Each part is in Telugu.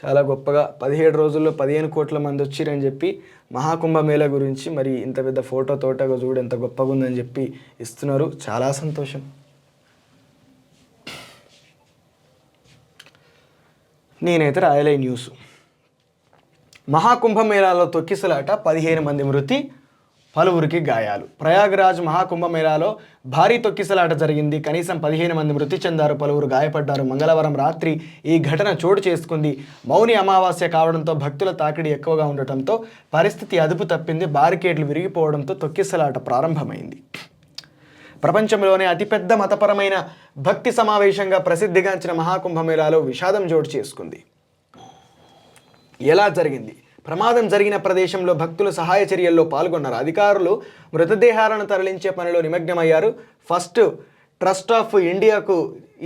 చాలా గొప్పగా 17 రోజుల్లో 15 కోట్ల మంది వచ్చిరని చెప్పి మహాకుంభమేళా గురించి మరి ఇంత పెద్ద ఫోటో తోటగా చూడు ఎంత గొప్పగా ఉందని చెప్పి ఇస్తున్నారు. చాలా సంతోషం. నేనైతే రాయలే న్యూస్. మహాకుంభమేళాలో తొక్కిసలాట 15 మంది మృతి, పలువురికి గాయాలు. ప్రయాగ్రాజ్ మహాకుంభమేళాలో భారీ తొక్కిసలాట జరిగింది. కనీసం 15 మంది మృతి చెందారు, పలువురు గాయపడ్డారు. మంగళవారం రాత్రి ఈ ఘటన చోటు చేసుకుంది. మౌని అమావాస్య కావడంతో భక్తుల తాకిడి ఎక్కువగా ఉండటంతో పరిస్థితి అదుపు తప్పింది. బారికేడ్లు విరిగిపోవడంతో తొక్కిసలాట ప్రారంభమైంది. ప్రపంచంలోనే అతిపెద్ద మతపరమైన భక్తి సమావేశంగా ప్రసిద్ధిగాంచిన మహాకుంభమేళాలో విషాదం చోటు చేసుకుంది. ఎలా జరిగింది? ప్రమాదం జరిగిన ప్రదేశంలో భక్తులు సహాయ చర్యల్లో పాల్గొన్నారు. అధికారులు మృతదేహాలను తరలించే పనిలో నిమగ్నమయ్యారు. ఫస్ట్ ట్రస్ట్ ఆఫ్ ఇండియాకు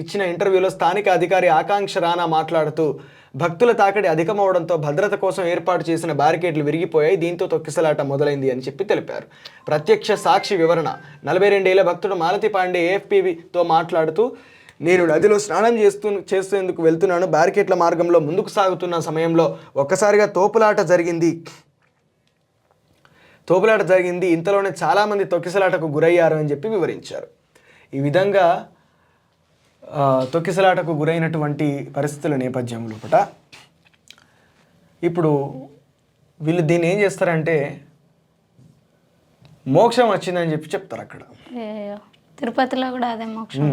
ఇచ్చిన ఇంటర్వ్యూలో స్థానిక అధికారి ఆకాంక్ష రాణా మాట్లాడుతూ భక్తుల తాకిడి అధికమవడంతో భద్రత కోసం ఏర్పాటు చేసిన బ్యారికేడ్లు విరిగిపోయాయి. దీంతో తొక్కిసలాట మొదలైంది అని చెప్పి తెలిపారు. ప్రత్యక్ష సాక్షి వివరణ. 42 ఏళ్ల భక్తుడు మాలతి పాండే ఏఎఫ్పీతో మాట్లాడుతూ, నేను నదిలో స్నానం చేసేందుకు వెళ్తున్నాను. బ్యారికేడ్ల మార్గంలో ముందుకు సాగుతున్న సమయంలో ఒక్కసారిగా తోపులాట జరిగింది. ఇంతలోనే చాలామంది తొక్కిసలాటకు గురయ్యారు అని చెప్పి వివరించారు. ఈ విధంగా తొక్కిసలాటకు గురైనటువంటి పరిస్థితుల నేపథ్యం లోపల ఇప్పుడు వీళ్ళు దీన్ని ఏం చేస్తారంటే మోక్షం వచ్చిందని చెప్పి చెప్తారు అక్కడ. తిరుపతిలో కూడా అదే మోక్షం.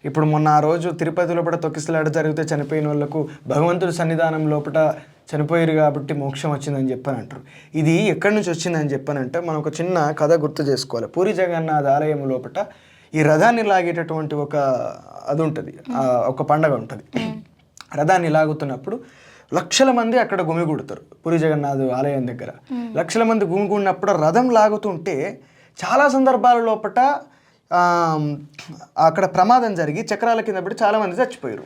ఇప్పుడు మొన్న ఆ రోజు తిరుపతి లోపల తొక్కిసలాట జరిగితే చనిపోయిన వాళ్ళకు భగవంతుడి సన్నిధానం లోపల చనిపోయారు కాబట్టి మోక్షం వచ్చిందని చెప్పని అంటారు. ఇది ఎక్కడి నుంచి వచ్చిందని చెప్పనంటే మనం ఒక చిన్న కథ గుర్తు చేసుకోవాలి. పూరి జగన్నాథ్ ఆలయం లోపల ఈ రథాన్ని లాగేటటువంటి అది ఉంటుంది, ఒక పండగ ఉంటుంది. రథాన్ని లాగుతున్నప్పుడు లక్షల మంది అక్కడ గుమిగూడతారు. పూరి జగన్నాథ్ ఆలయం దగ్గర లక్షల మంది గుమిగూడినప్పుడు రథం లాగుతుంటే చాలా సందర్భాల లోపల అక్కడ ప్రమాదం జరిగి చక్రాల కింద పడి చాలామంది చచ్చిపోయారు.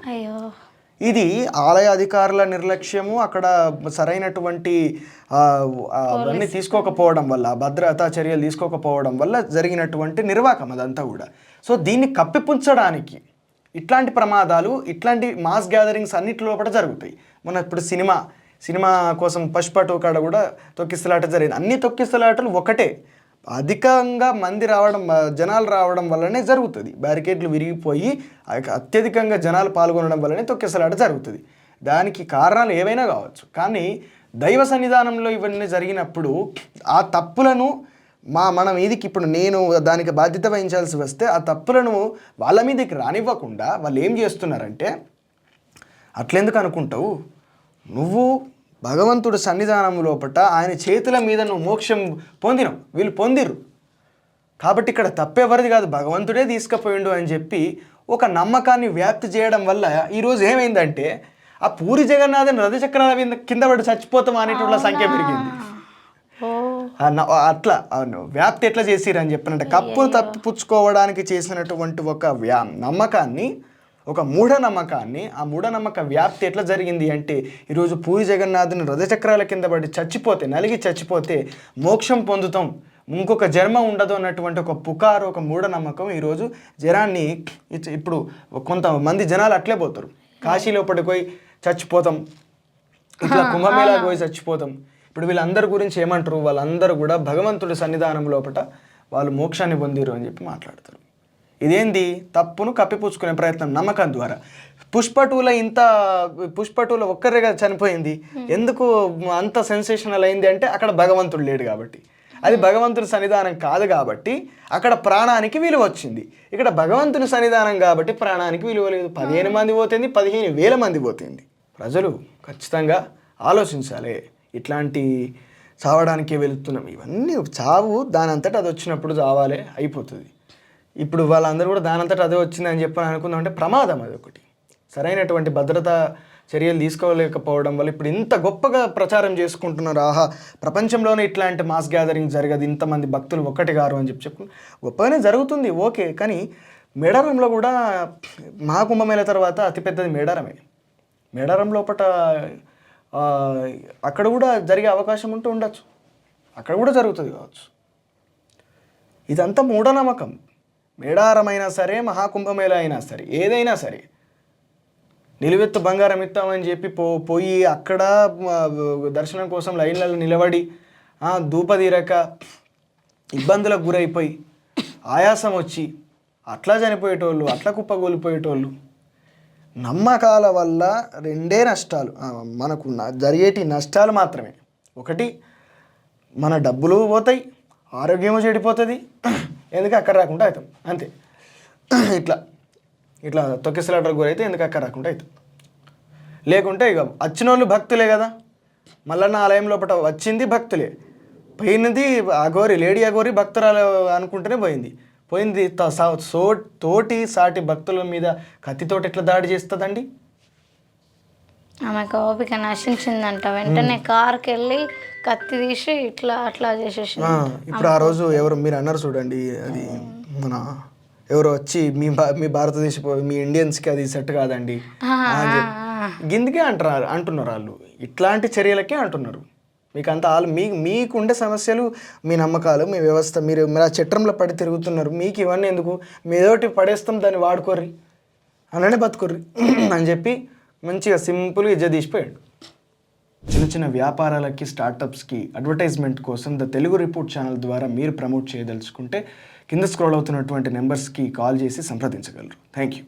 ఇది ఆలయ అధికారుల నిర్లక్ష్యము, అక్కడ సరైనటువంటి అవన్నీ తీసుకోకపోవడం వల్ల, భద్రతా చర్యలు తీసుకోకపోవడం వల్ల జరిగినటువంటి నిర్వాకం అదంతా కూడా. సో దీన్ని కప్పిపుంచడానికి ఇట్లాంటి ప్రమాదాలు, ఇట్లాంటి మాస్ గ్యాదరింగ్స్ అన్నిటి లోపల జరుగుతాయి. మన ఇప్పుడు సినిమా కోసం పుష్ప 2 కాడ కూడా తొక్కిసలాట జరిగింది. అన్ని తొక్కిసలాటలు ఒకటే, అధికంగా మంది జనాలు రావడం వల్లనే జరుగుతుంది. బ్యారికేడ్లు విరిగిపోయి అత్యధికంగా జనాలు పాల్గొనడం వల్లనే తొక్కిసలాట జరుగుతుంది. దానికి కారణాలు ఏవైనా కావచ్చు, కానీ దైవ సన్నిధానంలో ఇవన్నీ జరిగినప్పుడు ఆ తప్పులను మనం మీదికి ఇప్పుడు నేను దానికి బాధ్యత వహించాల్సి వస్తే ఆ తప్పులను వాళ్ళ మీదకి రానివ్వకుండా వాళ్ళు ఏం చేస్తున్నారంటే, అట్లెందుకు అనుకుంటావు, నువ్వు భగవంతుడు సన్నిధానం లోపట ఆయన చేతుల మీద నువ్వు మోక్షం పొందినవు, వీళ్ళు పొందిరు కాబట్టి ఇక్కడ తప్పెవరిది కాదు, భగవంతుడే తీసుకుపోయిండు అని చెప్పి ఒక నమ్మకాన్ని వ్యాప్తి చేయడం వల్ల ఈరోజు ఏమైందంటే ఆ పూరి జగన్నాథన్ రథచక్రాల కింద పడి చచ్చిపోతాం అనేటువంటి సంఖ్య పెరిగింది. అట్లా వ్యాప్తి ఎట్లా చేసిరని చెప్పినట్టు కప్పును తప్పిపుచ్చుకోవడానికి చేసినటువంటి ఒక నమ్మకాన్ని, ఒక మూఢనమ్మకాన్ని, ఆ మూఢనమ్మక వ్యాప్తి ఎట్లా జరిగింది అంటే ఈరోజు పూరి జగన్నాథుని రథచక్రాల కింద పడి నలిగి చచ్చిపోతే మోక్షం పొందుతాం, ఇంకొక జన్మ ఉండదు అన్నటువంటి ఒక పుకారు, ఒక మూఢనమ్మకం ఈరోజు జనాన్ని, ఇప్పుడు కొంతమంది జనాలు అట్లే పోతారు, కాశీ లోపలికి పోయి చచ్చిపోతాం, ఇట్లా కుంభమేళాకి పోయి చచ్చిపోతాం. ఇప్పుడు వీళ్ళందరి గురించి ఏమంటారు, వాళ్ళందరూ కూడా భగవంతుడి సన్నిధానం లోపల వాళ్ళు మోక్షాన్ని పొందిరు అని చెప్పి మాట్లాడతారు. ఇదేంది, తప్పును కప్పిపుచ్చుకునే ప్రయత్నం నమ్మకం ద్వారా. పుష్ప 2లో ఒక్కరేగా చనిపోయింది, ఎందుకు అంత సెన్సేషనల్ అయింది అంటే అక్కడ భగవంతుడు లేడు కాబట్టి, అది భగవంతుని సన్నిధానం కాదు కాబట్టి అక్కడ ప్రాణానికి విలువ వచ్చింది. ఇక్కడ భగవంతుని సన్నిధానం కాబట్టి ప్రాణానికి విలువ లేదు. 15 మంది పోతుంది, 15,000 మంది పోతుంది. ప్రజలు ఖచ్చితంగా ఆలోచించాలి. ఇట్లాంటి చావడానికి వెళుతున్నాం, ఇవన్నీ చావు దానంతట అది వచ్చినప్పుడు చావాలి, అయిపోతుంది. ఇప్పుడు వాళ్ళందరూ కూడా దానంతట అదే వచ్చిందని చెప్పని అనుకుందాం అంటే ప్రమాదం. అది ఒకటి సరైనటువంటి భద్రతా చర్యలు తీసుకోలేకపోవడం వల్ల ఇప్పుడు ఇంత గొప్పగా ప్రచారం చేసుకుంటున్నారు. ఆహా, ప్రపంచంలోనే ఇట్లాంటి మాస్ గ్యాదరింగ్ జరగదు, ఇంతమంది భక్తులు ఒక్కటి గారు అని చెప్పి గొప్పగానే జరుగుతుంది, ఓకే. కానీ మేడారంలో కూడా మహాకుంభమేళ తర్వాత అతిపెద్దది మేడారమే. మేడారం లోపల అక్కడ కూడా జరిగే అవకాశం ఉండొచ్చు, అక్కడ కూడా జరుగుతుంది కావచ్చు. ఇదంతా మూఢనమ్మకం. మేడారమైనా సరే, మహాకుంభమేళ అయినా సరే, ఏదైనా సరే నిలువెత్తు బంగారం ఇస్తామని చెప్పి పోయి అక్కడ దర్శనం కోసం లైన్లలో నిలబడి ధూపదీరక ఇబ్బందులకు గురైపోయి ఆయాసం వచ్చి అట్లా చనిపోయేటోళ్ళు, అట్లా కుప్పగోలిపోయేటోళ్ళు. నమ్మకాల వల్ల రెండే నష్టాలు మనకు జరిగేటి నష్టాలు మాత్రమే. ఒకటి, మన డబ్బులు పోతాయి, ఆరోగ్యము చెడిపోతుంది, ఎందుకు అక్కడ రాకుండా అవుతాం అంతే. ఇట్లా ఇట్లా తొక్కిసలాటకు గురైతే ఎందుకు అక్కడ రాకుండా అవుతాం. లేకుంటే ఇక వచ్చిన వాళ్ళు భక్తులే కదా, మల్లన్న ఆలయం లోపల వచ్చింది భక్తులే, పోయినది అఘోరి, లేడీ అఘోరి భక్తురాలు అనుకుంటేనే పోయింది. తోటి సాటి భక్తుల మీద కత్తితోటి ఎట్లా దాడి చేస్తుందండి? ఆమెకు ఓపిక నశించిందంట, వెంటనే కార్కి వెళ్ళి కత్తి తీసి ఇట్లా అట్లా చేసేసి. ఇప్పుడు ఆ రోజు ఎవరు మీరు అన్నారు చూడండి, అది మన ఎవరో వచ్చి మీ భారతదేశ మీ ఇండియన్స్కి అది సెట్ కాదండి గిందికే అంటున్నారు వాళ్ళు. ఇట్లాంటి చర్యలకే అంటున్నారు. మీకు అంత మీకుండే సమస్యలు, మీ నమ్మకాలు, మీ వ్యవస్థ, మీరు ఆ చట్టంలో పడి తిరుగుతున్నారు. మీకు ఇవన్నీ ఎందుకు, మీదోటి పడేస్తాం దాన్ని వాడుకోర్రి అలానే బతుకుర్రి అని చెప్పి మంచిగా సింపుల్గా ఇజ్జ తీసిపోయాడు. చిన్న చిన్న వ్యాపారాలకి, స్టార్టప్స్కి అడ్వర్టైజ్మెంట్ కోసం ద తెలుగు రిపోర్ట్ ఛానల్ ద్వారా మీరు ప్రమోట్ చేయదలుచుకుంటే కింద స్క్రోల్ అవుతున్నటువంటి నెంబర్స్కి కాల్ చేసి సంప్రదించగలరు. Thank you.